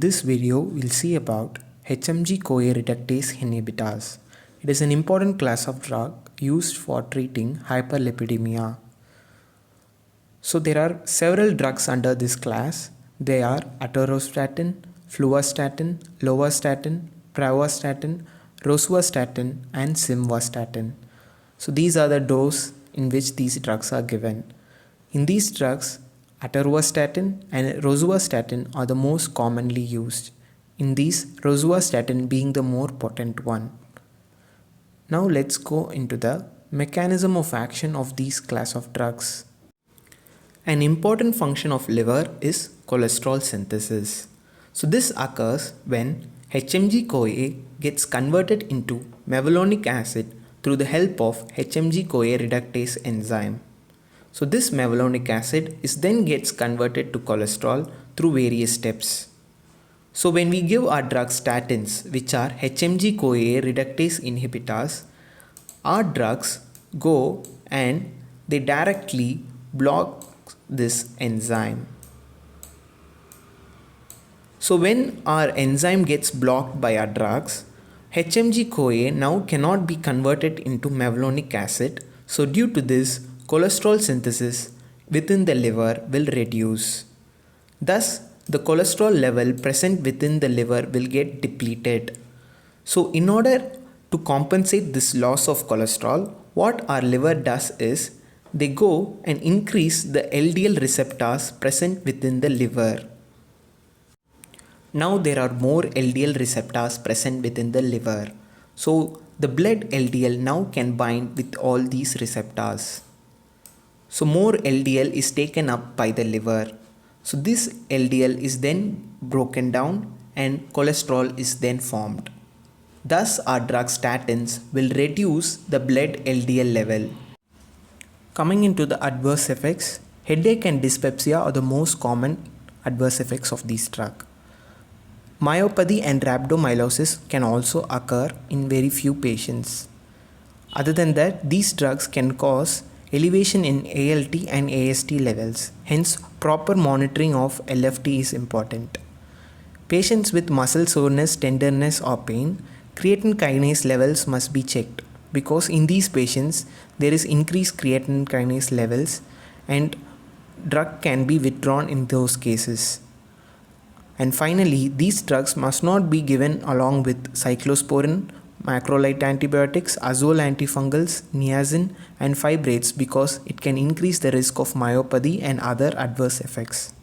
this video, we'll see about HMG-CoA Reductase Inhibitors. It is an important class of drug used for treating hyperlipidemia. So there are several drugs under this class. They are atorvastatin, fluvastatin, lovastatin, pravastatin, rosuvastatin and simvastatin. So these are the doses in which these drugs are given. In these drugs, atorvastatin and rosuvastatin are the most commonly used. In these, rosuvastatin being the more potent one. Now let's go into the mechanism of action of these class of drugs. An important function of liver is cholesterol synthesis. So this occurs when HMG-CoA gets converted into mevalonic acid through the help of HMG-CoA reductase enzyme. So this mevalonic acid then gets converted to cholesterol through various steps. So when we give our drug statins, which are HMG-CoA reductase inhibitors, our drugs go and they directly block this enzyme. So when our enzyme gets blocked by our drugs, HMG-CoA now cannot be converted into mevalonic acid. So due to this, cholesterol synthesis within the liver will reduce. Thus, the cholesterol level present within the liver will get depleted. So in order to compensate this loss of cholesterol, what our liver does is they go and increase the LDL receptors present within the liver. Now there are more LDL receptors present within the liver. So the blood LDL now can bind with all these receptors. So more LDL is taken up by the liver. So this LDL is then broken down and cholesterol is then formed. Thus our drug statins will reduce the blood LDL level. Coming into the adverse effects, headache and dyspepsia are the most common adverse effects of this drug. Myopathy and rhabdomyolysis can also occur in very few patients. Other than that, these drugs can cause elevation in ALT and AST levels. Hence, proper monitoring of LFT is important. Patients with muscle soreness, tenderness or pain, creatine kinase levels must be checked because in these patients there is increased creatine kinase levels and drug can be withdrawn in those cases. And finally, these drugs must not be given along with cyclosporin, macrolide antibiotics, azole antifungals, niacin and fibrates because it can increase the risk of myopathy and other adverse effects.